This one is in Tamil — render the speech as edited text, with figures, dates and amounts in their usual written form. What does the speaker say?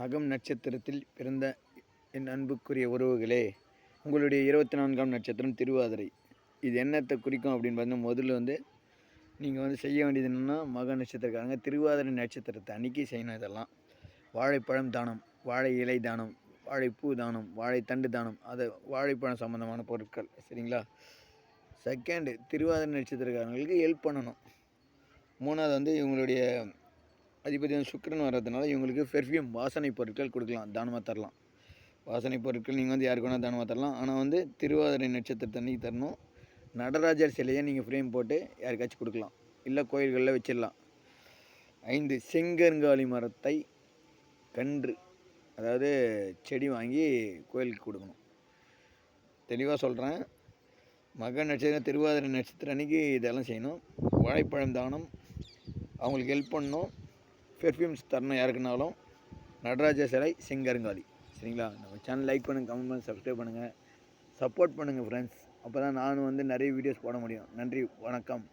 மகம் நட்சத்திரத்தில் பிறந்த என் அன்புக்குரிய உறவுகளே, உங்களுடைய 24ஆம் நட்சத்திரம் திருவாதிரை. இது என்னத்தை குறிக்கும் அப்படின்னு பார்த்தீங்கன்னா, முதல்ல நீங்கள் செய்ய வேண்டியது என்னென்னா, மக நட்சத்திரக்காரங்க திருவாதிரை நட்சத்திரத்தை அன்றைக்கி செய்யணும். இதெல்லாம் வாழைப்பழம் தானம், வாழை இலை தானம், வாழைப்பூ தானம், வாழைத்தண்டு தானம், அது வாழைப்பழம் சம்மந்தமான பொருட்கள். சரிங்களா? செகண்டு, திருவாதிரை நட்சத்திரக்காரங்களுக்கு ஹெல்ப் பண்ணணும். மூணாவது இவங்களுடைய அதிபதி சுக்கிரன் வர்றதுனால இவங்களுக்கு பெர்ஃப்யூம் வாசனை பொருட்கள் கொடுக்கலாம், தானமாக தரலாம். வாசனை பொருட்கள் நீங்கள் யாருக்கு வேணால் தானமாக தரலாம். ஆனால் திருவாதிரை நட்சத்திரத்தை அன்றைக்கி தரணும். நடராஜர் சிலையை நீங்கள் ஃப்ரேம் போட்டு யாருக்காச்சும் கொடுக்கலாம், இல்லை கோயில்களில் வச்சிடலாம். 5, செங்கருங்காலி மரத்தை கன்று, அதாவது செடி வாங்கி கோயிலுக்கு கொடுக்கணும். தெளிவாக சொல்கிறேன். மக நட்சத்திரம் திருவாதிரை நட்சத்திரம் அன்றைக்கி இதெல்லாம் செய்யணும். வாழைப்பழம் தானம், அவங்களுக்கு ஹெல்ப் பண்ணணும், பெர்ஃப்யூம்ஸ் தரணும் யாருக்குனாலும், நடராஜர் சிலை, செங்கருங்காலி. சரிங்களா? நம்ம சேனல் லைக் பண்ணுங்கள், கமெண்ட் பண்ணுங்கள், சப்ஸ்கிரைப் பண்ணுங்கள், சப்போர்ட் பண்ணுங்கள் ஃப்ரெண்ட்ஸ். அப்போ தான் நானும் நிறைய வீடியோஸ் போட முடியும். நன்றி, வணக்கம்.